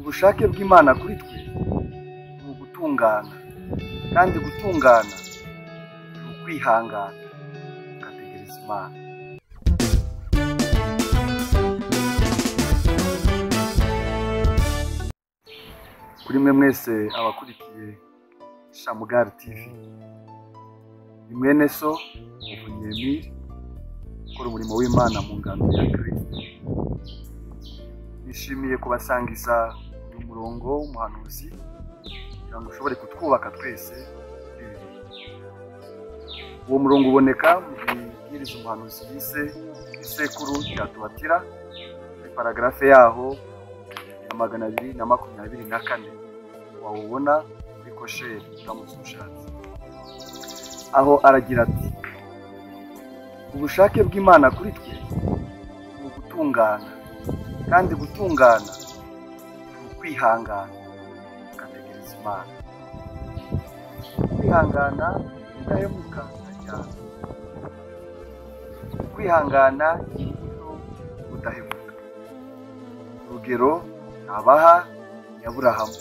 ubushake bw'Imana kuri twe ni ugutungana, kandi gutungana ni ukwihangana ugategereza Imana. Kuri mwe mwese abakurikiye Shamugari TV, ni mwene so Muvunyi ukora umurimo w'Imana mu ngando ya Kristo. Nishimiye kubasangiza uyu murongo w'umuhanuzi kugira ngo ushobore kutwubaka twese. Uwo murongo uboneka mu bibwiriza umuhanuzi yise isekuru rya Tuwatira, paragarafe yaho ya 224 wawubona muri kosheri uramutse ushatse. Aho aragira ati, ubushake bw'Imana kuri twe ni ugutungana, kandi gutungana ni ukwihangana ugategereza Imana. Kwihangana udahemuka cyane, kwihangana iyo udahemuka. Urugero nabaha ni Aburahamu.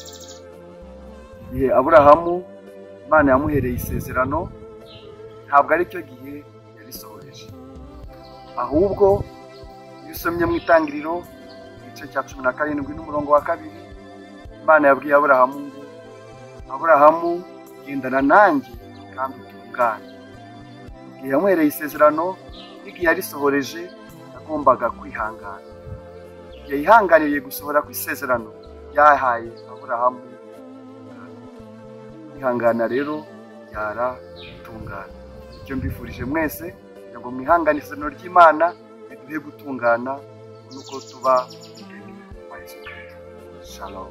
Igihe Aburahamu Imana yamuhereye isezerano, ntabwo ari cyo gihe yarisohoreje, ahubwo iyo usomye mu Itangiriro igice cya 17 n'umurongo wa 2, Imana yabwiye Aburahamu ngo, Aburahamu gendana nanjye kandi utungane. Igihe yamuhereye isezerano n'igihe yarisohoreje yagombaga kwihangana. Igihe yihanganiye gusohora kw'isezerano yahaye Aburahamu, kwihangana rero byara gutungana. Icyo mbifurije mwese kugira ngo mwihangane isezerano ry'Imana biduhe gutungana nuko tuba mu Yesu Kristo. Shalom.